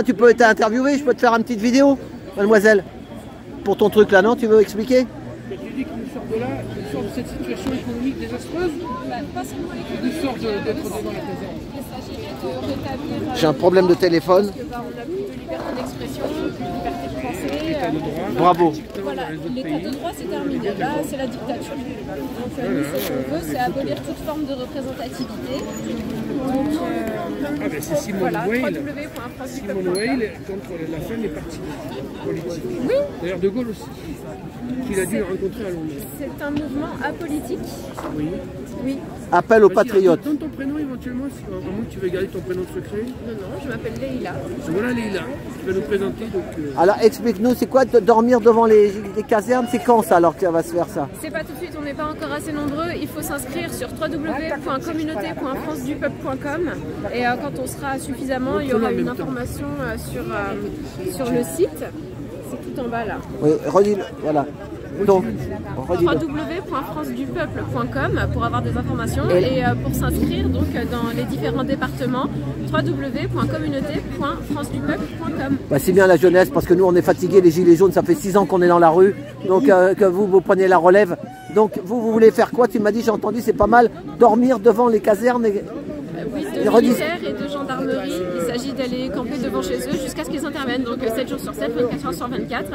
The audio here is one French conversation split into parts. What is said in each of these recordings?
Tu peux t'interviewer, je peux te faire une petite vidéo, mademoiselle. Pour ton truc là, non? Tu veux expliquer? Tu dis qu'il nous sort de là, qu'il sort de cette situation économique désastreuse. Pas seulement Il sort d'être dans la caserne. Il s'agit de rétablir. J'ai un problème de téléphone. Parce que, on n'a plus de liberté d'expression, plus de liberté de penser. Bravo. Voilà, l'état de droit c'est terminé. Là, c'est la dictature. Donc, nous, ce qu'on veut, c'est abolir toute forme de représentativité. Donc, c'est Simone voilà, Weil. www.francedupeuple.com. Simone Weil contre la fin des partis politiques. Oui. D'ailleurs, De Gaulle aussi. Qu'il a dû rencontrer à Londres. C'est un mouvement apolitique. Oui. Oui. Appel aux patriotes. Donne ton prénom éventuellement, si à moins que tu veux garder ton prénom secret. Non, je m'appelle Leïla. Voilà Leïla, tu vas nous présenter. Alors explique-nous, c'est quoi de dormir devant les casernes? C'est quand ça alors que ça va se faire ça? C'est pas tout de suite, on n'est pas encore assez nombreux. Il faut s'inscrire sur www.communauté.francedupeuple.com et quand on sera suffisamment, il y aura une information sur le site. C'est tout en bas là. Oui, redis-le, voilà. Donc, www.francedupeuple.com pour avoir des informations et pour s'inscrire donc dans les différents départements www.communauté.francedupeuple.com. bah, c'est bien la jeunesse parce que nous on est fatigués, les gilets jaunes, ça fait 6 ans qu'on est dans la rue, donc que vous preniez la relève. Donc vous voulez faire quoi? Tu m'as dit, j'ai entendu, c'est pas mal, dormir devant les casernes Oui, de militaires et de gendarmerie. Il s'agit d'aller camper devant chez eux jusqu'à ce qu'ils interviennent. Donc 7 jours sur 7, 24 heures sur 24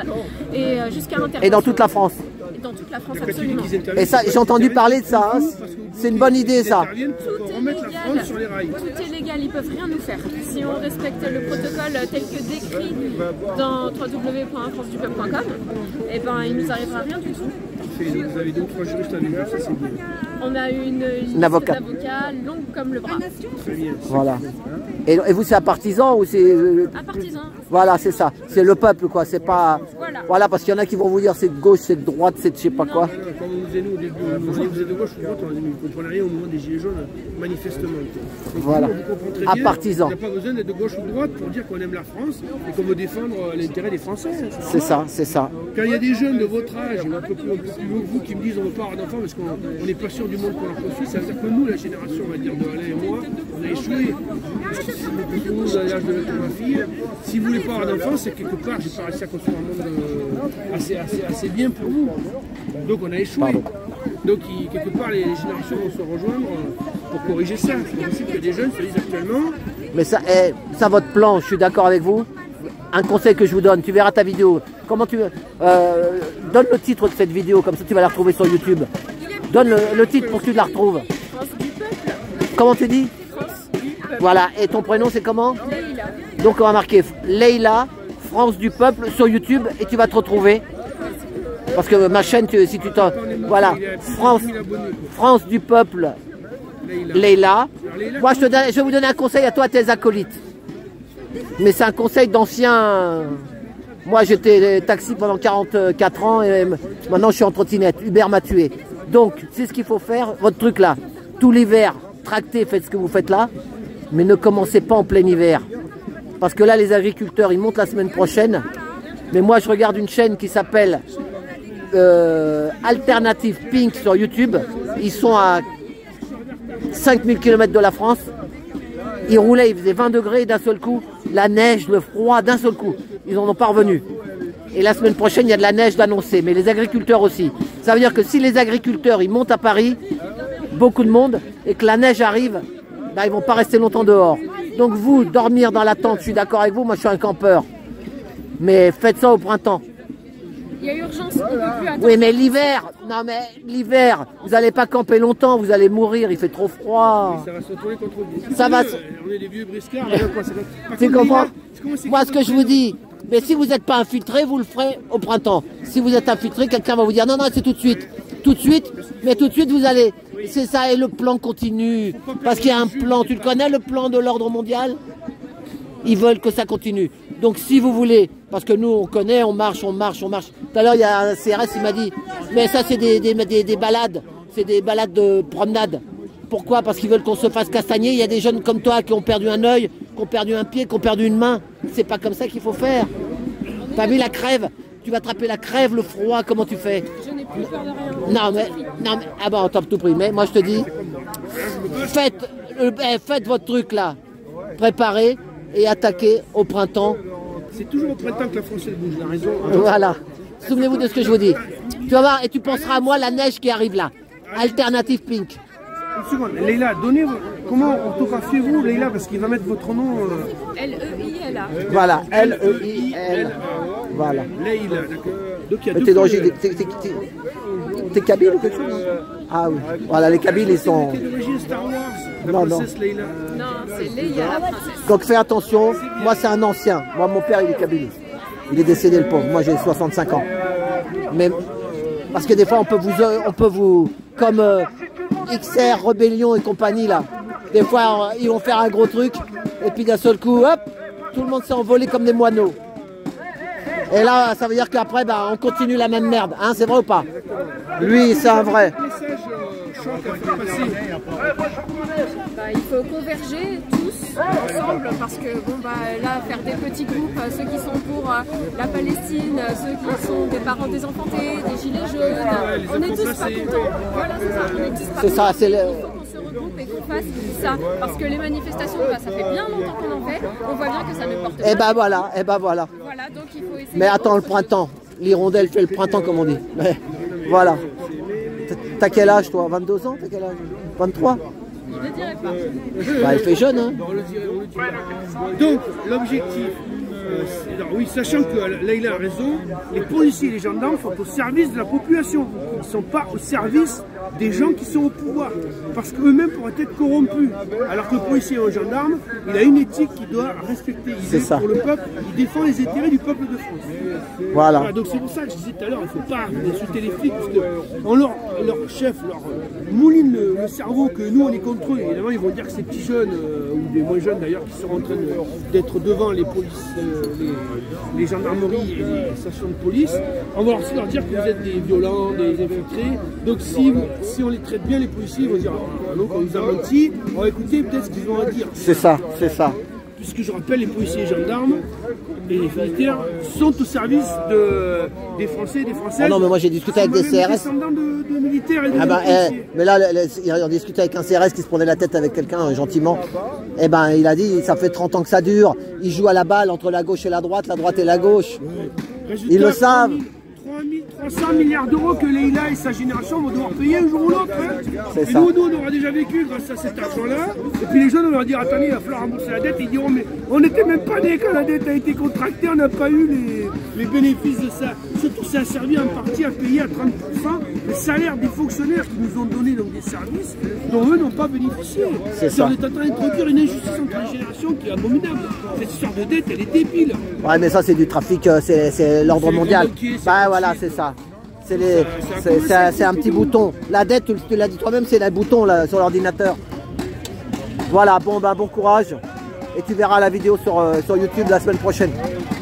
et jusqu'à l'intervention. Et dans toute la France? Et dans toute la France, absolument. Et ça, j'ai entendu parler de ça, hein. C'est une bonne idée ça. Tout est légal. Tout est légal, ils peuvent rien nous faire. Si on respecte le protocole tel que décrit dans www.francedupeuple.com, eh ben il nous arrivera rien du tout. Vous avez 2 ou 3 juristes avec vous, ça c'est bien. On a une liste avocat longue comme le bras. Très bien. Voilà. Et vous c'est un partisan ou c'est... Un partisan. Voilà, c'est ça. C'est le peuple quoi, c'est pas... Voilà, parce qu'il y en a qui vont vous dire c'est de gauche, c'est de droite, c'est de je sais pas quoi. Quand vous nous disiez nous au début, vous êtes de gauche ou de droite, on ne comprenait rien au moment des gilets jaunes, manifestement. Donc, voilà. Un partisan. Il n'y a pas besoin d'être de gauche ou de droite pour dire qu'on aime la France et qu'on veut défendre l'intérêt des Français. C'est ça, c'est ça. Quand il y a des jeunes de votre âge, un peu plus vieux que vous, qui me disent on ne veut pas avoir d'enfants parce qu'on n'est pas sûr du monde qu'on leur construit, ça veut dire que nous, la génération, on va dire de Alain et moi, on a échoué. Pour nous, à l'âge de ma fille, si vous ne voulez pas avoir d'enfants, c'est quelque part, j'ai pas réussi à construire un monde assez bien pour vous. Donc on a échoué. Pardon. Donc quelque part, les générations vont se rejoindre pour corriger ça. C'est possible que des jeunes se disent actuellement. Mais ça, votre plan, je suis d'accord avec vous. Un conseil que je vous donne, tu verras ta vidéo. Comment tu donne le titre de cette vidéo, comme ça tu vas la retrouver sur YouTube. Donne le titre pour que tu la retrouves. France du peuple. Comment tu dis? France du peuple. Voilà, et ton prénom c'est comment? Leïla. Donc on va marquer Leïla, France du peuple sur YouTube et tu vas te retrouver. Parce que ma chaîne, si tu t'en... Voilà, France du peuple, Leïla. Moi je vais vous donner un conseil à toi, à tes acolytes. Mais c'est un conseil d'ancien. Moi j'étais taxi pendant 44 ans et maintenant je suis en trottinette. Uber m'a tué. Donc c'est ce qu'il faut faire, votre truc là. Tout l'hiver, tractez, faites ce que vous faites là. Mais ne commencez pas en plein hiver. Parce que là les agriculteurs ils montent la semaine prochaine. Mais moi je regarde une chaîne qui s'appelle Alternative Pink sur YouTube. Ils sont à 5000 km de la France. Ils roulaient, il faisait 20 degrés d'un seul coup. La neige, le froid d'un seul coup. Ils n'en ont pas revenu. Et la semaine prochaine, il y a de la neige d'annoncer. Mais les agriculteurs aussi. Ça veut dire que si les agriculteurs ils montent à Paris, beaucoup de monde, et que la neige arrive, bah, ils ne vont pas rester longtemps dehors. Donc vous, dormir dans la tente, je suis d'accord avec vous, moi je suis un campeur. Mais faites ça au printemps. Il y a urgence, on ne peut plus attendre. Oui, mais l'hiver, non mais l'hiver, vous n'allez pas camper longtemps, vous allez mourir, il fait trop froid. Ça va se retourner contre vous. Ça va. On est des vieux briscards. Tu comprends? Moi, ce que je vous dis, mais si vous n'êtes pas infiltré, vous le ferez au printemps. Si vous êtes infiltré, quelqu'un va vous dire non, non, c'est tout de suite. Tout de suite, mais tout de suite, vous allez. C'est ça, et le plan continue. Parce qu'il y a un plan, tu le connais, le plan de l'ordre mondial? Ils veulent que ça continue. Donc si vous voulez, parce que nous on connaît, on marche, on marche, on marche. Tout à l'heure il y a un CRS, il m'a dit, mais ça c'est des balades, c'est des balades de promenade. Pourquoi? Parce qu'ils veulent qu'on se fasse castagner. Il y a des jeunes comme toi qui ont perdu un œil, qui ont perdu un pied, qui ont perdu une main. C'est pas comme ça qu'il faut faire. T'as vu la crève? Tu vas attraper la crève, le froid, comment tu fais? Je n'ai plus peur de rien. Non mais, ah bah on t'a tout pris. Mais moi je te dis, faites votre truc là, préparez. et attaquer au printemps. C'est toujours au printemps que la France elle bouge, la raison. Voilà. Souvenez-vous de ce que je vous dis. Tu vas voir et tu penseras à moi la neige qui arrive là. Alternative Pink. Une seconde, Leïla, donnez comment orthographiez-vous Leïla parce qu'il va mettre votre nom. L-E-I-L-A. Voilà, L-E-I-L. Voilà. Leïla, d'accord. Donc il y a T'es d'origine. T'es kabyle ou quelque chose? Ah oui. Voilà, les kabyles ils sont. T'es d'origine Star Wars, la Non, princesse Leïla. Non, c'est Leïla, la princesse. Donc fais attention, moi c'est un ancien. Moi mon père il est kabyle. Il est décédé le pauvre, moi j'ai 65 ans. Mais parce que des fois on peut vous comme XR, Rébellion et compagnie là. Des fois ils vont faire un gros truc et puis d'un seul coup, hop, tout le monde s'est envolé comme des moineaux. Et là ça veut dire qu'après bah, on continue la même merde, hein, c'est vrai ou pas? Lui c'est un vrai. Bah, il faut converger tous ensemble parce que bon bah là faire des petits groupes, ceux qui sont pour la Palestine, ceux qui sont des parents désenfantés, des gilets jaunes, on est tous pas contents. Voilà c'est ça, on est tous pas contents. C'est Il faut qu'on se regroupe et qu'on fasse ça parce que les manifestations, bah, ça fait bien longtemps qu'on en fait, on voit bien que ça ne porte pas. Et bah voilà, et bah voilà. Voilà donc il faut essayer. Mais attends le printemps, l'hirondelle fait le printemps comme on dit. Mais, voilà. T'as quel âge toi? 22 ans? T'as quel âge? 23? Je ne dirais pas. Bah, elle fait jeune, hein. On le dirait. Donc, l'objectif, oui, sachant que Leïla a raison, les policiers et les gendarmes sont au service de la population. Ils ne sont pas au service des gens qui sont au pouvoir. Parce qu'eux-mêmes pourraient être corrompus. Alors que le policier ou le gendarme, il a une éthique qu'il doit respecter. Il est ça. pour le peuple, il défend les intérêts du peuple de France. Voilà. Donc c'est pour ça que je disais tout à l'heure, il ne faut pas insulter les flics, parce que leur chef leur mouline le cerveau que nous on est contre eux. Évidemment, ils vont dire que ces petits jeunes, ou des moins jeunes d'ailleurs, qui sont en train d'être devant les polices, les gendarmeries et les stations de police, on va aussi leur dire que vous êtes des violents, des infiltrés. Donc si on les traite bien, les policiers ils vont dire donc on nous a menti, on va écouter peut-être ce qu'ils vont à dire. C'est ça, c'est ça. Puisque je rappelle, les policiers et gendarmes et les militaires sont au service des Français et des Françaises. Ah non, mais moi j'ai discuté avec des CRS. Descendants de militaires et de policiers. Mais là, on discutait avec un CRS qui se prenait la tête avec quelqu'un gentiment. Et ben, il a dit, ça fait 30 ans que ça dure. Ils jouent à la balle entre la gauche et la droite et la gauche. Résultat, ils le savent. 300 milliards d'euros que Leïla et sa génération vont devoir payer un jour ou l'autre. Hein. Et nous, on aura déjà vécu grâce à cet argent-là. Et puis les jeunes, on leur dire, attendez, il va falloir rembourser la dette. Ils diront, mais on n'était même pas nés quand la dette a été contractée, on n'a pas eu les bénéfices de ça. Surtout, ça a servi en partie à payer à 30% le salaire des fonctionnaires qui nous ont donné donc, des services dont eux n'ont pas bénéficié. C'est ça. On est en train d'introduire une injustice entre les générations qui est abominable. Cette histoire de dette, elle est débile. Ouais, mais ça, c'est du trafic, c'est l'ordre mondial. Bah voilà, c'est ça. C'est un petit bouton. La dette, tu l'as dit toi-même, c'est le bouton là, sur l'ordinateur. Voilà, bon courage. Et tu verras la vidéo sur YouTube la semaine prochaine.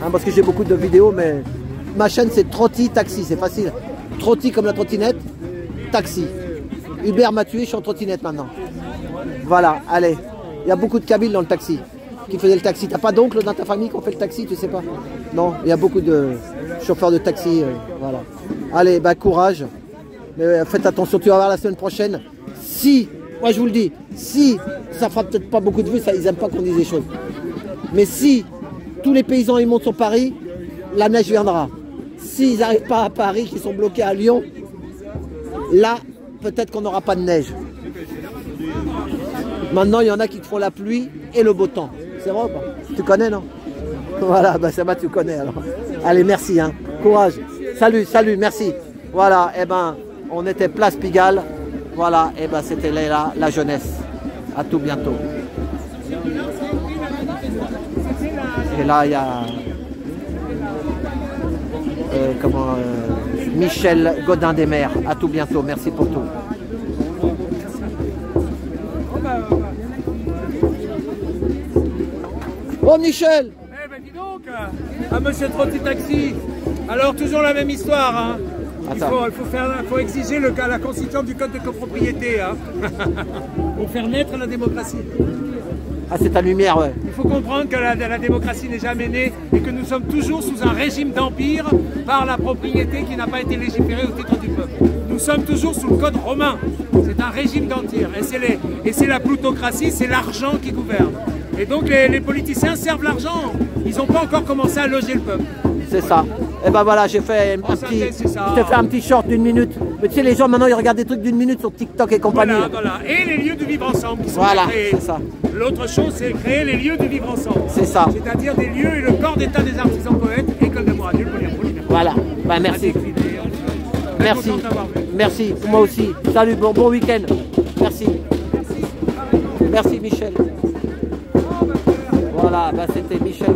Hein, parce que j'ai beaucoup de vidéos, mais ma chaîne c'est Trotti Taxi, c'est facile. Trotti comme la trottinette, taxi. Uber m'a tué, je suis en trottinette maintenant. Voilà, allez. Il y a beaucoup de Kabyles dans le taxi qui faisaient le taxi. T'as pas d'oncle dans ta famille qui ont fait le taxi, tu sais pas? Non, il y a beaucoup de chauffeurs de taxi, voilà. Allez, bah courage. Mais faites attention, tu vas voir la semaine prochaine. Si, moi je vous le dis, si, ça fera peut-être pas beaucoup de vues, ils n'aiment pas qu'on dise des choses. Mais si tous les paysans ils montent sur Paris, la neige viendra. S'ils n'arrivent pas à Paris, qu'ils sont bloqués à Lyon, là, peut-être qu'on n'aura pas de neige. Maintenant, il y en a qui te font la pluie et le beau temps. C'est vrai ou pas? Tu connais, non? Voilà, bah ça va, tu connais alors. Allez, merci, hein. Courage. Salut, merci. Voilà, et ben, on était place Pigalle. Voilà, et ben, c'était la jeunesse. À tout bientôt. Et là, il y a Michel Godin-des-Mers. À tout bientôt. Merci pour tout. Oh Michel! Eh ben dis donc, à monsieur Trotti Taxi. Alors toujours la même histoire, hein. Il faut exiger la constitution du code de copropriété, hein. Pour faire naître la démocratie. Ah, c'est ta lumière, ouais. Il faut comprendre que la démocratie n'est jamais née et que nous sommes toujours sous un régime d'empire par la propriété qui n'a pas été légiférée au titre du peuple. Nous sommes toujours sous le code romain. C'est un régime d'empire et c'est la plutocratie, c'est l'argent qui gouverne. Et donc les politiciens servent l'argent. Ils n'ont pas encore commencé à loger le peuple. C'est ça. Et ben voilà, j'ai fait un petit short d'1 minute. Mais tu sais, les gens maintenant ils regardent des trucs d'1 minute sur TikTok et compagnie. Voilà. Et les lieux de vivre ensemble qui sont créés. C'est ça. L'autre chose, c'est créer les lieux de vivre ensemble. C'est ça. C'est-à-dire des lieux et le corps d'état des artisans poètes, école d'amour adulte, voilà. Ben merci. Merci. Merci. Moi aussi. Salut, bon week-end. Merci. Merci Michel. Voilà, ben c'était Michel.